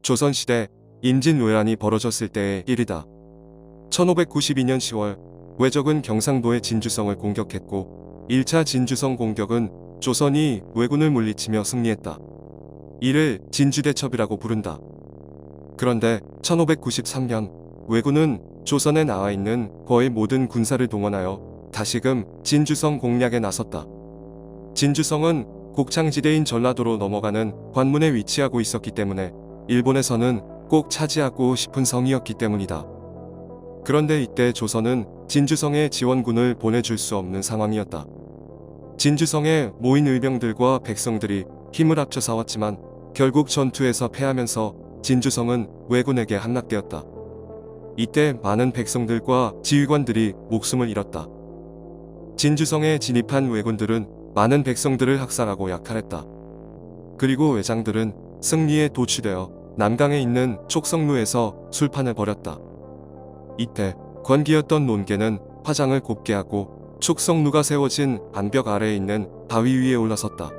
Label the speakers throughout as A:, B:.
A: 조선시대 임진왜란이 벌어졌을 때의 일이다. 1592년 10월 왜적은 경상도의 진주성을 공격했고 1차 진주성 공격은 조선이 왜군을 물리치며 승리했다. 이를 진주대첩이라고 부른다. 그런데 1593년 왜군은 조선에 나와 있는 거의 모든 군사를 동원하여 다시금 진주성 공략에 나섰다. 진주성은 곡창지대인 전라도로 넘어가는 관문에 위치하고 있었기 때문에 일본에서는 꼭 차지하고 싶은 성이었기 때문이다. 그런데 이때 조선은 진주성에 지원군을 보내줄 수 없는 상황이었다. 진주성에 모인 의병들과 백성들이 힘을 합쳐 싸웠지만 결국 전투에서 패하면서 진주성은 왜군에게 함락되었다. 이때 많은 백성들과 지휘관들이 목숨을 잃었다. 진주성에 진입한 왜군들은 많은 백성들을 학살하고 약탈했다. 그리고 왜장들은 승리에 도취되어 남강에 있는 촉성루에서 술판을 벌였다. 이때 관기였던 논개는 화장을 곱게 하고 촉성루가 세워진 암벽 아래에 있는 바위 위에 올라섰다.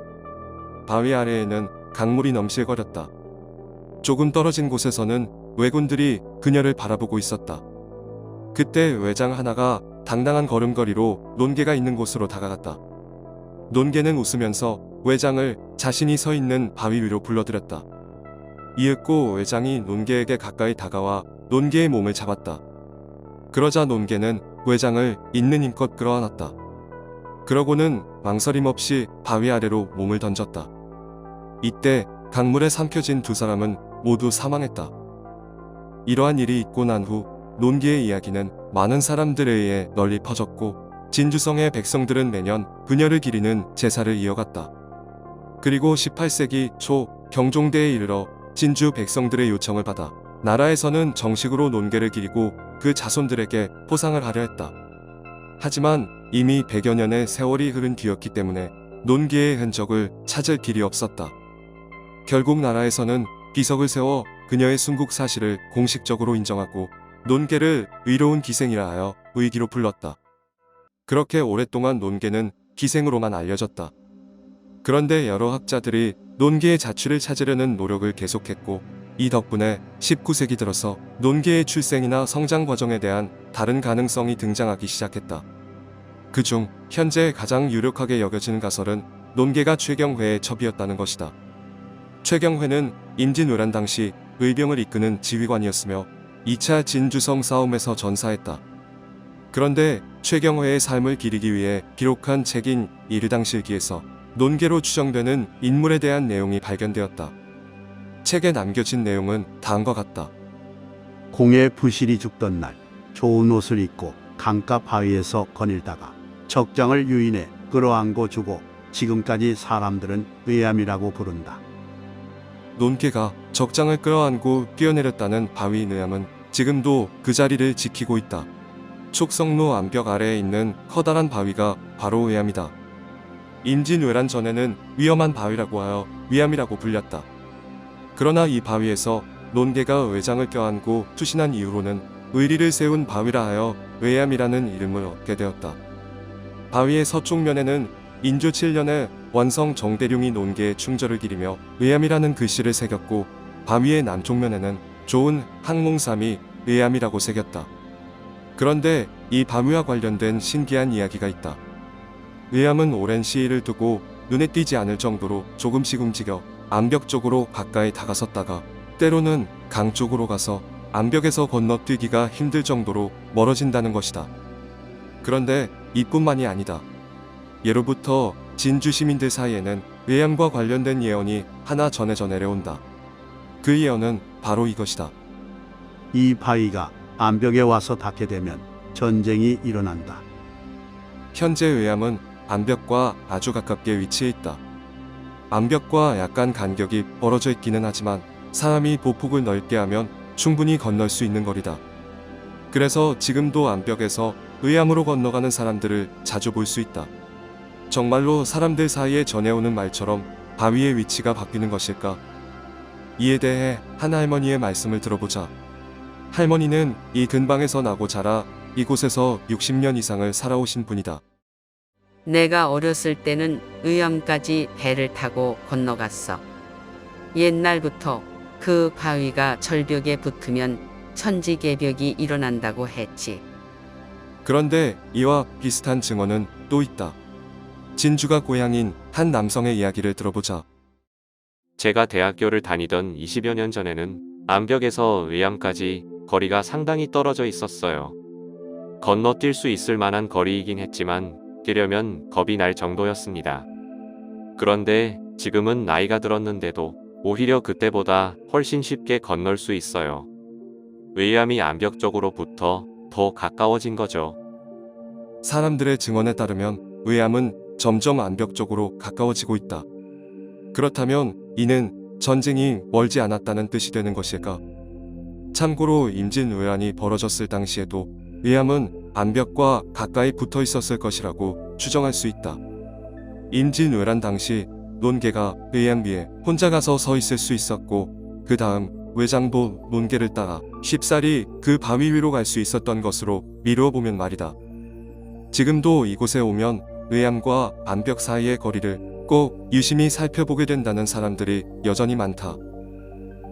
A: 바위 아래에는 강물이 넘실거렸다. 조금 떨어진 곳에서는 왜군들이 그녀를 바라보고 있었다. 그때 왜장 하나가 당당한 걸음걸이로 논개가 있는 곳으로 다가갔다. 논개는 웃으면서 왜장을 자신이 서 있는 바위 위로 불러들였다. 이윽고 왜장이 논개에게 가까이 다가와 논개의 몸을 잡았다. 그러자 논개는 왜장을 있는 힘껏 끌어안았다. 그러고는 망설임 없이 바위 아래로 몸을 던졌다. 이때 강물에 삼켜진 두 사람은 모두 사망했다. 이러한 일이 있고 난 후 논개의 이야기는 많은 사람들에 의해 널리 퍼졌고 진주성의 백성들은 매년 그녀를 기리는 제사를 이어갔다. 그리고 18세기 초 경종대에 이르러 진주 백성들의 요청을 받아 나라에서는 정식으로 논개를 기리고 그 자손들에게 포상을 하려 했다. 하지만 이미 100여 년의 세월이 흐른 뒤였기 때문에 논개의 흔적을 찾을 길이 없었다. 결국 나라에서는 비석을 세워 그녀의 순국 사실을 공식적으로 인정하고 논개를 의로운 기생이라 하여 의기로 불렀다. 그렇게 오랫동안 논개는 기생으로만 알려졌다. 그런데 여러 학자들이 논개의 자취를 찾으려는 노력을 계속했고 이 덕분에 19세기 들어서 논개의 출생이나 성장 과정에 대한 다른 가능성이 등장하기 시작했다. 그중 현재 가장 유력하게 여겨지는 가설은 논개가 최경회의 첩이었다는 것이다. 최경회는 임진왜란 당시 의병을 이끄는 지휘관이었으며 2차 진주성 싸움에서 전사했다. 그런데 최경회의 삶을 기리기 위해 기록한 책인 일의당실기에서 논개로 추정되는 인물에 대한 내용이 발견되었다. 책에 남겨진 내용은 다음과 같다.
B: 공의 부실이 죽던 날 좋은 옷을 입고 강가 바위에서 거닐다가 적장을 유인해 끌어안고 주고 지금까지 사람들은 의암이라고 부른다.
A: 논개가 적장을 끌어안고 뛰어내렸다는 바위 의암은 지금도 그 자리를 지키고 있다. 촉성로 암벽 아래에 있는 커다란 바위가 바로 의암이다. 임진왜란 전에는 위험한 바위라고 하여 위암이라고 불렸다. 그러나 이 바위에서 논개가 왜장을 껴안고 투신한 이후로는 의리를 세운 바위라 하여 외암이라는 이름을 얻게 되었다. 바위의 서쪽면에는 인조 7년에 원성 정대룡이 논개의 충절을 기리며 의암이라는 글씨를 새겼고 바위의 남쪽면에는 좋은 항몽삼이 의암이라고 새겼다. 그런데 이 바위와 관련된 신기한 이야기가 있다. 의암은 오랜 시일을 두고 눈에 띄지 않을 정도로 조금씩 움직여 암벽 쪽으로 가까이 다가섰다가 때로는 강 쪽으로 가서 암벽에서 건너뛰기가 힘들 정도로 멀어진다는 것이다. 그런데 이뿐만이 아니다. 예로부터 진주 시민들 사이에는 의암과 관련된 예언이 하나 전해져 내려온다. 그 예언은 바로 이것이다.
B: 이 바위가 암벽에 와서 닿게 되면 전쟁이 일어난다.
A: 현재 의암은 암벽과 아주 가깝게 위치해 있다. 암벽과 약간 간격이 벌어져 있기는 하지만 사람이 보폭을 넓게 하면 충분히 건널 수 있는 거리다. 그래서 지금도 암벽에서 의암으로 건너가는 사람들을 자주 볼 수 있다. 정말로 사람들 사이에 전해오는 말처럼 바위의 위치가 바뀌는 것일까? 이에 대해 한 할머니의 말씀을 들어보자. 할머니는 이 근방에서 나고 자라 이곳에서 60년 이상을 살아오신 분이다.
C: 내가 어렸을 때는 의암까지 배를 타고 건너갔어. 옛날부터 그 바위가 절벽에 붙으면 천지개벽이 일어난다고 했지.
A: 그런데 이와 비슷한 증언은 또 있다. 진주가 고향인 한 남성의 이야기를 들어보자.
D: 제가 대학교를 다니던 20여 년 전에는 암벽에서 의암까지 거리가 상당히 떨어져 있었어요. 건너뛸 수 있을 만한 거리이긴 했지만 뛰려면 겁이 날 정도였습니다. 그런데 지금은 나이가 들었는데도 오히려 그때보다 훨씬 쉽게 건널 수 있어요. 의암이 암벽 쪽으로부터 더 가까워진 거죠.
A: 사람들의 증언에 따르면 의암은 점점 암벽 쪽으로 가까워지고 있다. 그렇다면 이는 전쟁이 멀지 않았다는 뜻이 되는 것일까? 참고로 임진왜란이 벌어졌을 당시에도 의암은 암벽과 가까이 붙어 있었을 것이라고 추정할 수 있다. 임진왜란 당시 논개가 의암 위에 혼자 가서 서 있을 수 있었고 그 다음 외장도 논개를 따라 쉽사리 그 바위 위로 갈 수 있었던 것으로 미루어 보면 말이다. 지금도 이곳에 오면 의암과 암벽 사이의 거리를 꼭 유심히 살펴보게 된다는 사람들이 여전히 많다.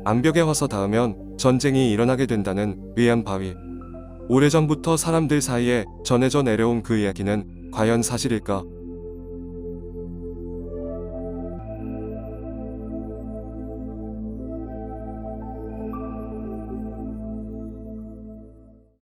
A: 암벽에 와서 닿으면 전쟁이 일어나게 된다는 의암 바위. 오래전부터 사람들 사이에 전해져 내려온 그 이야기는 과연 사실일까?